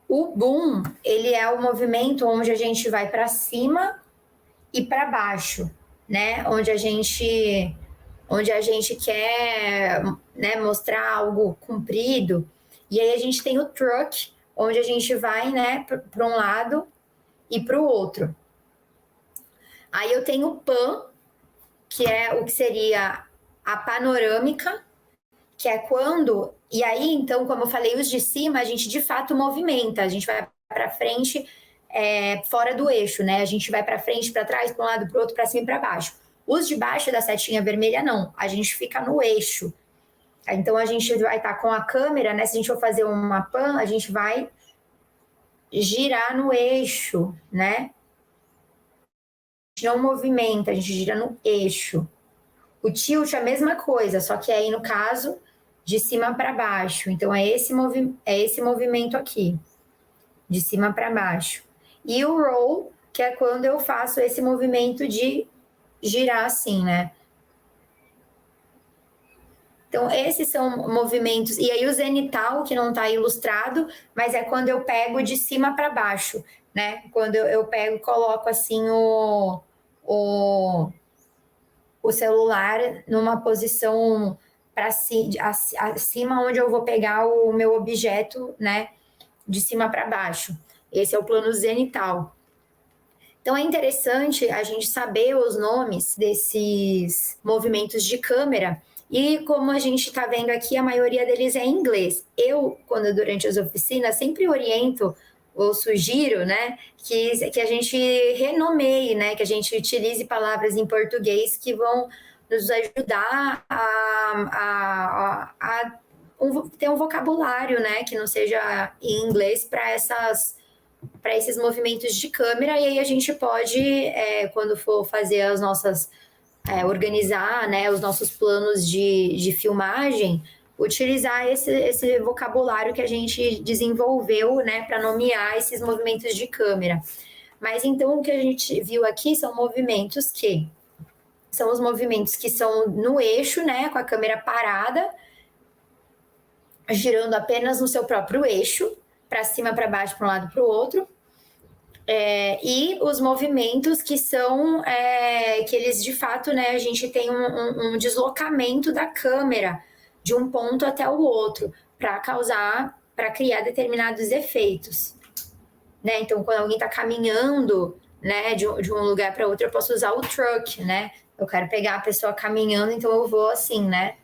O boom, ele é o movimento onde a gente vai para cima e para baixo, né? Onde a gente quer, né, mostrar algo comprido. E aí a gente tem o truck, onde a gente vai, né, para um lado e para o outro. Aí eu tenho o pan, que é o que seria a panorâmica, que é quando... E aí, então, como eu falei, os de cima, a gente de fato movimenta, a gente vai para frente, fora do eixo, né? A gente vai para frente, para trás, para um lado, para o outro, para cima e para baixo. Os de baixo da setinha vermelha, não. A gente fica no eixo. Então, a gente vai estar com a câmera, né? Se a gente for fazer uma pan, a gente vai girar no eixo, né? A gente não movimenta, a gente gira no eixo. O tilt é a mesma coisa, só que aí, no caso, de cima para baixo. Então, é esse movimento aqui, de cima para baixo. E o roll, que é quando eu faço esse movimento de girar assim, né? Então, esses são movimentos. E aí, o zenital, que não está ilustrado, mas é quando eu pego de cima para baixo, né? Quando eu pego e coloco assim o celular numa posição para acima, onde eu vou pegar o meu objeto, né? De cima para baixo. Esse é o plano zenital. Então, é interessante a gente saber os nomes desses movimentos de câmera. E como a gente está vendo aqui, a maioria deles é em inglês. Eu, durante as oficinas, sempre oriento ou sugiro, né, que a gente renomeie, né, que a gente utilize palavras em português que vão nos ajudar a ter um vocabulário, né, que não seja em inglês para esses movimentos de câmera. E aí a gente pode, quando for fazer as nossas... organizar, né, os nossos planos de filmagem, utilizar esse vocabulário que a gente desenvolveu, né, para nomear esses movimentos de câmera. Mas então o que a gente viu aqui são movimentos que são os movimentos que são no eixo, né, com a câmera parada, girando apenas no seu próprio eixo, para cima, para baixo, para um lado, para o outro. E os movimentos que são, que eles de fato, né, a gente tem um deslocamento da câmera de um ponto até o outro, para criar determinados efeitos. Né? Então, quando alguém está caminhando, né, de um lugar para outro, eu posso usar o truck, né? Eu quero pegar a pessoa caminhando, então eu vou assim, né?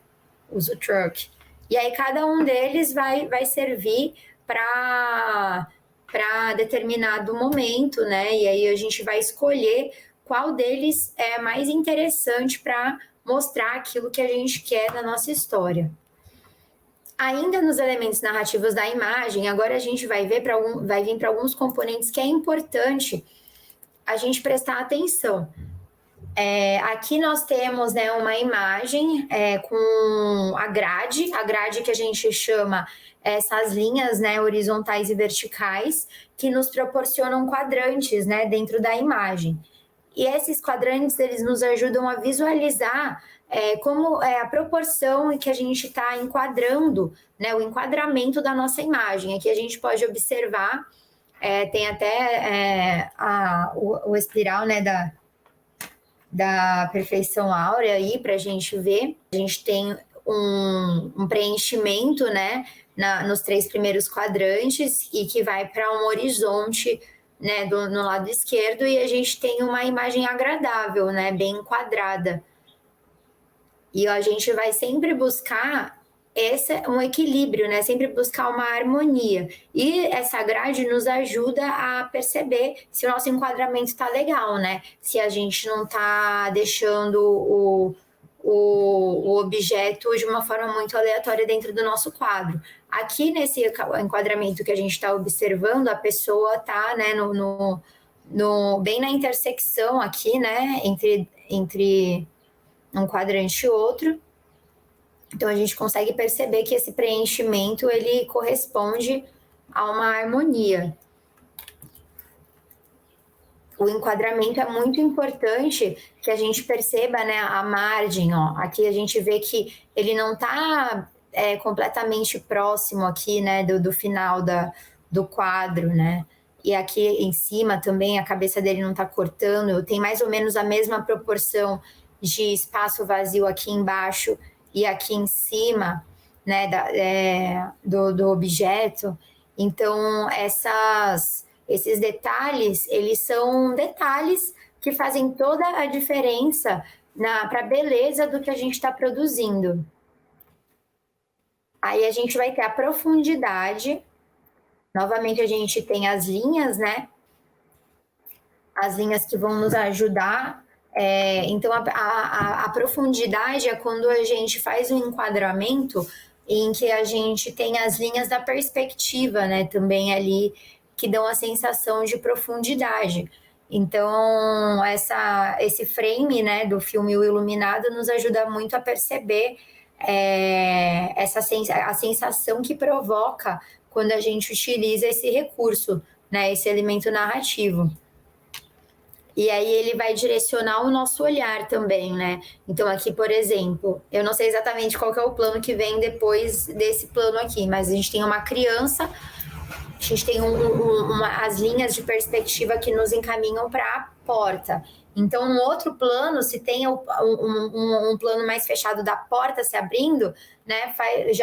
Uso o truck. E aí cada um deles vai servir para determinado momento, né? E aí a gente vai escolher qual deles é mais interessante para mostrar aquilo que a gente quer na nossa história. Ainda nos elementos narrativos da imagem, agora a gente vai vir para alguns componentes que é importante a gente prestar atenção. Aqui nós temos, né, uma imagem com a grade que a gente chama essas linhas, né, horizontais e verticais, que nos proporcionam quadrantes, né, dentro da imagem. E esses quadrantes, eles nos ajudam a visualizar como é a proporção em que a gente está enquadrando, né, o enquadramento da nossa imagem. Aqui a gente pode observar, tem até o espiral, né, da perfeição áurea aí para a gente ver. A gente tem um preenchimento, né, nos 3 primeiros quadrantes e que vai para um horizonte, né, no lado esquerdo, e a gente tem uma imagem agradável, né, bem enquadrada. E a gente vai sempre buscar um equilíbrio, né? Sempre buscar uma harmonia. E essa grade nos ajuda a perceber se o nosso enquadramento está legal, né? Se a gente não está deixando o objeto de uma forma muito aleatória dentro do nosso quadro. Aqui nesse enquadramento que a gente está observando, a pessoa está, né, bem na intersecção aqui, né, entre um quadrante e outro. Então a gente consegue perceber que esse preenchimento ele corresponde a uma harmonia. O enquadramento é muito importante que a gente perceba, né, a margem, ó. Aqui a gente vê que ele não está completamente próximo aqui, né, do final do quadro, né? E aqui em cima também a cabeça dele não está cortando, tem mais ou menos a mesma proporção de espaço vazio aqui embaixo e aqui em cima, né, do objeto. Então, esses detalhes, eles são detalhes que fazem toda a diferença para a beleza do que a gente está produzindo. Aí a gente vai ter a profundidade. Novamente, a gente tem as linhas, né? As linhas que vão nos ajudar. Então, a profundidade é quando a gente faz um enquadramento em que a gente tem as linhas da perspectiva, né? Também ali, que dão a sensação de profundidade. Então, esse frame, né, do filme O Iluminado nos ajuda muito a perceber a sensação que provoca quando a gente utiliza esse recurso, né, esse elemento narrativo. E aí ele vai direcionar o nosso olhar também, né? Então aqui, por exemplo, eu não sei exatamente qual que é o plano que vem depois desse plano aqui, mas a gente tem uma criança, a gente tem as linhas de perspectiva que nos encaminham para a porta. Então, no outro plano, se tem um plano mais fechado da porta se abrindo, né,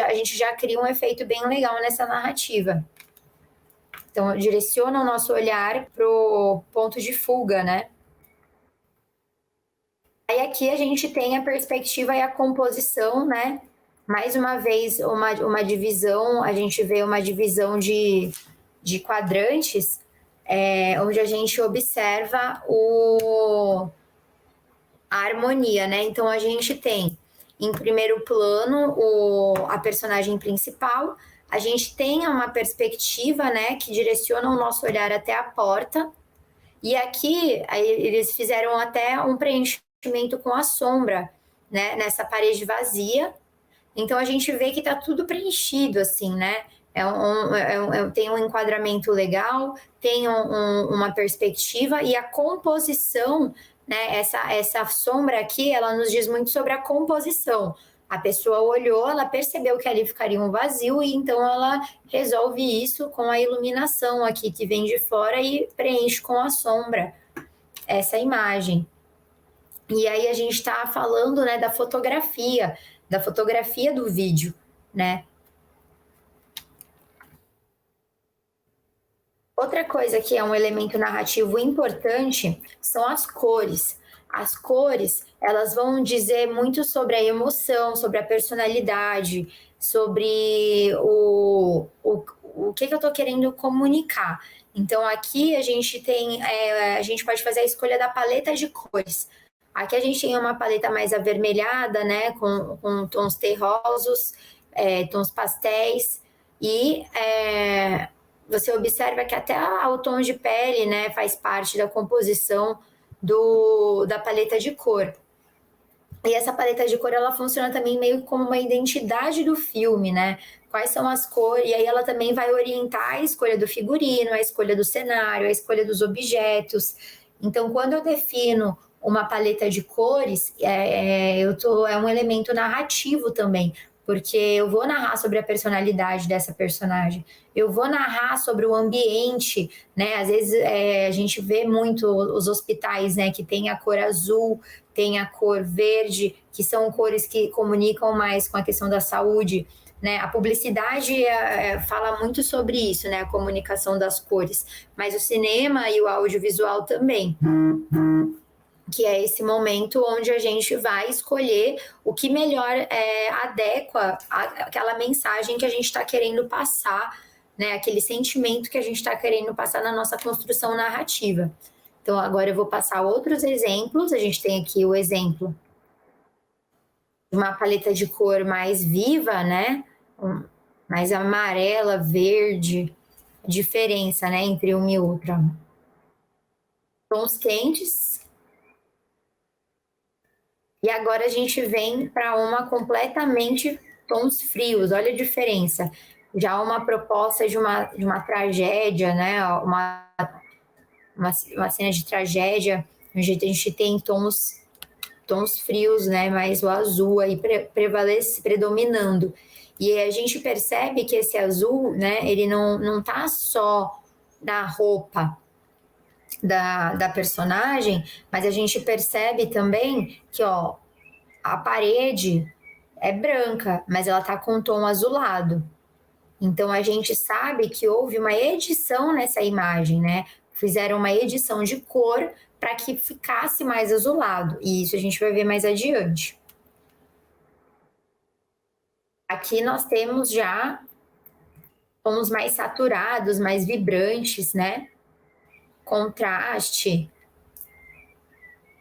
a gente já cria um efeito bem legal nessa narrativa. Então, direciona o nosso olhar para o ponto de fuga, né? Aí aqui a gente tem a perspectiva e a composição, né? Mais uma vez, uma divisão, a gente vê uma divisão de quadrantes, onde a gente observa a harmonia, né? Então, a gente tem, em primeiro plano, a personagem principal. A gente tem uma perspectiva, né, que direciona o nosso olhar até a porta. E aqui, aí, eles fizeram até um preenchimento com a sombra, né, nessa parede vazia. Então, a gente vê que está tudo preenchido, assim, né? Tem um enquadramento legal, tem uma perspectiva, e a composição né? Essa sombra aqui, ela nos diz muito sobre a composição. A pessoa olhou, ela percebeu que ali ficaria um vazio e então ela resolve isso com a iluminação aqui que vem de fora e preenche com a sombra essa imagem. E aí a gente está falando, né, da fotografia do vídeo, né? Outra coisa que é um elemento narrativo importante são as cores. As cores, elas vão dizer muito sobre a emoção, sobre a personalidade, sobre o que eu estou querendo comunicar. Então, aqui a gente tem, a gente pode fazer a escolha da paleta de cores. Aqui a gente tem uma paleta mais avermelhada, né, com tons terrosos, tons pastéis, e você observa que até o tom de pele, né, faz parte da composição da paleta de cor. E essa paleta de cor, ela funciona também meio como uma identidade do filme, né? Quais são as cores, e aí ela também vai orientar a escolha do figurino, a escolha do cenário, a escolha dos objetos. Então, quando eu defino uma paleta de cores, é um elemento narrativo também, porque eu vou narrar sobre a personalidade dessa personagem, eu vou narrar sobre o ambiente, né? Às vezes a gente vê muito os hospitais, né, que tem a cor azul, tem a cor verde, que são cores que comunicam mais com a questão da saúde, né? A publicidade fala muito sobre isso, né? A comunicação das cores, mas o cinema e o audiovisual também. Que é esse momento onde a gente vai escolher o que melhor adequa àquela mensagem que a gente está querendo passar, né? Aquele sentimento que a gente está querendo passar na nossa construção narrativa. Então, agora eu vou passar outros exemplos. A gente tem aqui o exemplo de uma paleta de cor mais viva, né? Mais amarela, verde, diferença, né, entre uma e outra. Tons quentes. E agora a gente vem para uma completamente tons frios, olha a diferença. Já uma proposta de uma tragédia, né? Uma cena de tragédia, onde a gente tem tons frios, né? Mais o azul aí predominando. E a gente percebe que esse azul, né? Ele não tá só na roupa da personagem, mas a gente percebe também que, ó, a parede é branca, mas ela tá com um tom azulado. Então a gente sabe que houve uma edição nessa imagem, né? Fizeram uma edição de cor para que ficasse mais azulado. E isso a gente vai ver mais adiante. Aqui nós temos já tons mais saturados, mais vibrantes, né? Contraste,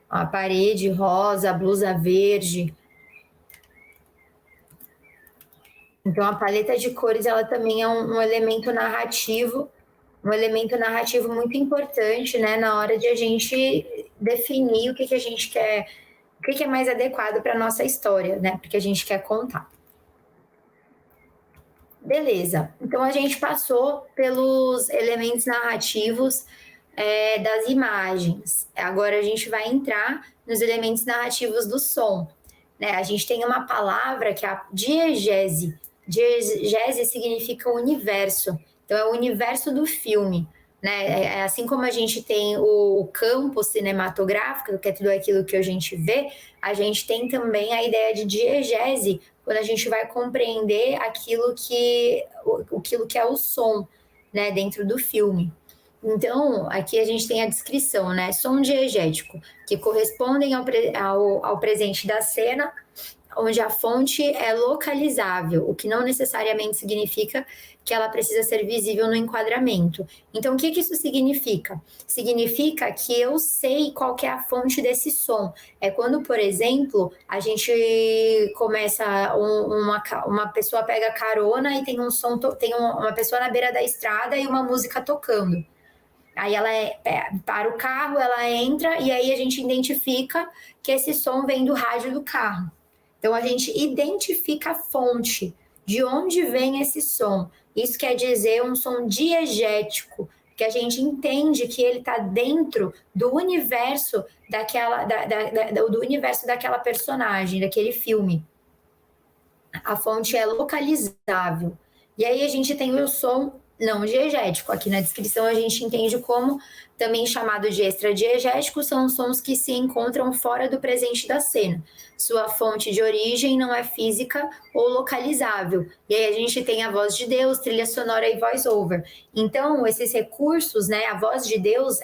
a parede rosa, a blusa verde. Então, a paleta de cores, ela também é um elemento narrativo muito importante, né, na hora de a gente definir o que a gente quer, o que é mais adequado para a nossa história, né, porque a gente quer contar. Beleza, então a gente passou pelos elementos narrativos das imagens. Agora a gente vai entrar nos elementos narrativos do som, né? A gente tem uma palavra que é a diegese. Diegese significa universo. Então é o universo do filme, né? Assim como a gente tem o campo cinematográfico, que é tudo aquilo que a gente vê, a gente tem também a ideia de diegese, quando a gente vai compreender aquilo que é o som, né, dentro do filme. Então, aqui a gente tem a descrição, né? Som diegético, que correspondem ao presente da cena, onde a fonte é localizável, o que não necessariamente significa que ela precisa ser visível no enquadramento. Então, o que isso significa? Significa que eu sei qual que é a fonte desse som. É quando, por exemplo, a gente começa, uma pessoa pega carona e tem uma pessoa na beira da estrada e uma música tocando. Aí ela para o carro, ela entra e aí a gente identifica que esse som vem do rádio do carro. Então, a gente identifica a fonte, de onde vem esse som. Isso quer dizer um som diegético, porque a gente entende que ele está dentro do universo do universo daquela personagem, daquele filme. A fonte é localizável. E aí a gente tem o som não diegético. Aqui na descrição a gente entende como, também chamado de extradiegético, são os sons que se encontram fora do presente da cena. Sua fonte de origem não é física ou localizável. E aí a gente tem a voz de Deus, trilha sonora e voice-over. Então, esses recursos, né, a voz de Deus